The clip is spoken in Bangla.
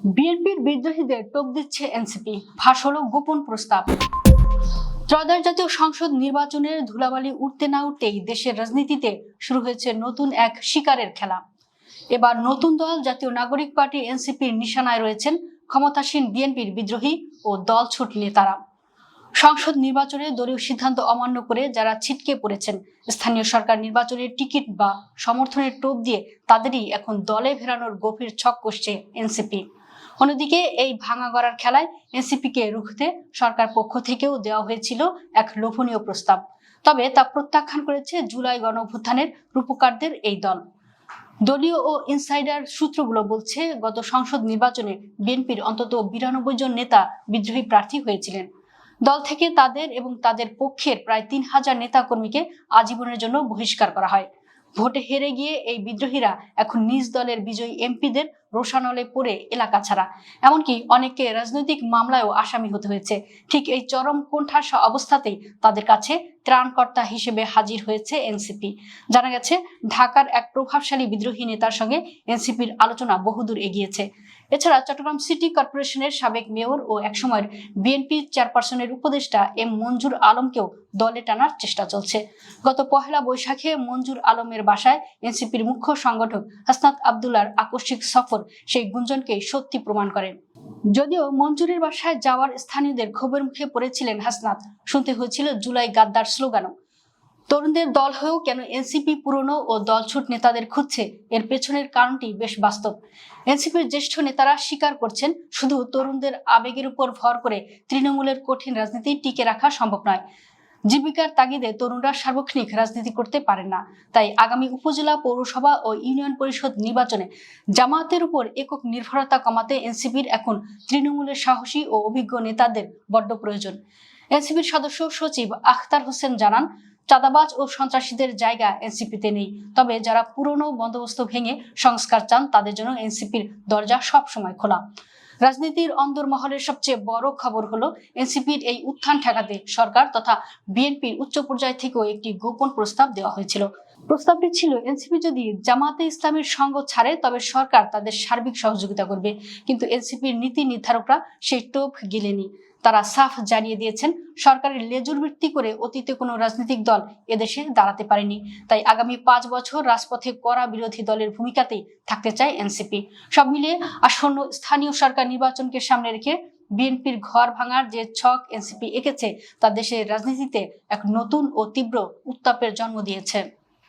বিএনপির বিদ্রোহীদের টোপ দিচ্ছে এনসিপি, ফাঁস হলো গোপন প্রস্তাব। ত্রয়োদশ জাতীয় সংসদ নির্বাচনের ধুলাবালি উঠতে না উঠতেই দেশের রাজনীতিতে শুরু হয়েছে নতুন এক শিকারের খেলা। এবার নতুন দল জাতীয় নাগরিক পার্টি এনসিপির নিশানায় রয়েছেন ক্ষমতাসীন বিএনপির বিদ্রোহী ও দলছুট নেতারা। সংসদ নির্বাচনে দলীয় সিদ্ধান্ত অমান্য করে যারা ছিটকে পড়েছেন, স্থানীয় সরকার নির্বাচনের টিকিট বা সমর্থনের টোপ দিয়ে তাদেরই এখন দলে ফেরানোর গভীর ছক কষছে এনসিপি। অন্যদিকে এই ভাঙা গড়ার খেলায় এনসিপিকে রুখতে সরকার পক্ষ থেকেও দেওয়া হয়েছিল এক লোভনীয় প্রস্তাব, তবে তা প্রত্যাখ্যান করেছে জুলাই গণঅভ্যুত্থানের রূপকারদের এই দল। দলীয় ও ইনসাইডার সূত্রগুলো বলছে, গত সংসদ নির্বাচনে বিএনপির অন্তত 92 জন নেতা বিদ্রোহী প্রার্থী হয়েছিলেন। দল থেকে তাদের এবং তাদের পক্ষের প্রায় 3000 নেতা কর্মীকে আজীবনের জন্য বহিষ্কার করা হয়। ভোটে হেরে গিয়ে এই বিদ্রোহীরা এখন নিজ দলের বিজয়ী এমপিদের রোষানলে পড়ে এলাকা ছাড়া, এমনকি অনেককে রাজনৈতিক মামলায়ও আসামি হতে হয়েছে। ঠিক এই চরম কোণঠাসা অবস্থাতেই তাদের কাছে ত্রাণকর্তা হিসেবে হাজির হয়েছে এনসিপি। জানা গেছে, ঢাকার এক প্রভাবশালী বিদ্রোহী নেতার সঙ্গে এনসিপির আলোচনা বহুদূর এগিয়েছে। এছাড়া চট্টগ্রাম সিটি কর্পোরেশনের সাবেক মেয়র ও একসময়ের বিএনপি চেয়ারপারসনের উপদেষ্টা এম মঞ্জুর আলমকেও দলে টানার চেষ্টা চলছে। গত পহেলা বৈশাখে মঞ্জুর আলমের বাসায় এনসিপির মুখ্য সংগঠক হাসনাত আবদুল্লাহর আকস্মিক সফর সেই গুঞ্জনকে সত্যি প্রমাণ করে। যদিও মঞ্জুরের বাসায় যাওয়ার স্থানীয়দের ক্ষোভের মুখে পড়েছিলেন হাসনাত, শুনতে হয়েছিল জুলাই গাদ্দার স্লোগানও। তরুণদের দল হয়েও কেন এনসিপি পুরনো ও দলছুট নেতাদের খুঁজছে, এর পেছনের কারণটি বেশ বাস্তব। এনসিপির জ্যেষ্ঠ নেতারা স্বীকার করছেন, শুধু তরুণদের আবেগের উপর ভর করে তৃণমূলের কঠিন রাজনীতি টিকে রাখা সম্ভব নয়। জীবিকার তাগিদে তরুণরা সার্বক্ষণিক রাজনীতি করতে পারেন না। তাই আগামী উপজেলা, পৌরসভা ও ইউনিয়ন পরিষদ নির্বাচনে জামায়াতের উপর একক নির্ভরতা কমাতে এনসিপির এখন তৃণমূলের সাহসী ও অভিজ্ঞ নেতাদের বড্ড প্রয়োজন। এনসিপির সদস্য সচিব আখতার হোসেন জানান, চাঁদাবাজ ও সন্ত্রাসীদের জায়গা এনসিপিতে নেই, তবে যারা পুরনো বন্দোবস্ত ভেঙে সংস্কার চান তাদের জন্য এনসিপির দরজা সবসময় খোলা। রাজনীতির অন্দরমহলের সবচেয়ে বড় খবর হলো, এনসিপির এই উত্থান ঠেকাতে সরকার তথা বিএনপির উচ্চ পর্যায় থেকেও একটি গোপন প্রস্তাব দেওয়া হয়েছিল। প্রস্তাবটি ছিল, এনসিপি যদি জামায়াতে ইসলামের সঙ্গ ছাড়ে তবে সরকার তাদের সার্বিক সহযোগিতা করবে। কিন্তু এনসিপির নীতি নির্ধারকরা সেই টোপ গিলেনি। তারা সাফ জানিয়ে দিয়েছেন, সরকারের লেজুর ভিত্তি করে অতীতে কোনো রাজনৈতিক দল এদেশে দাঁড়াতে পারেনি। তাই আগামী 5 বছর রাজপথে কড়া বিরোধী দলের ভূমিকাতেই থাকতে চায় এনসিপি। সব মিলিয়ে আসন্ন স্থানীয় সরকার নির্বাচনকে সামনে রেখে বিএনপির ঘর ভাঙার যে ছক এনসিপি এঁকেছে, তা দেশের রাজনীতিতে এক নতুন ও তীব্র উত্তাপের জন্ম দিয়েছে।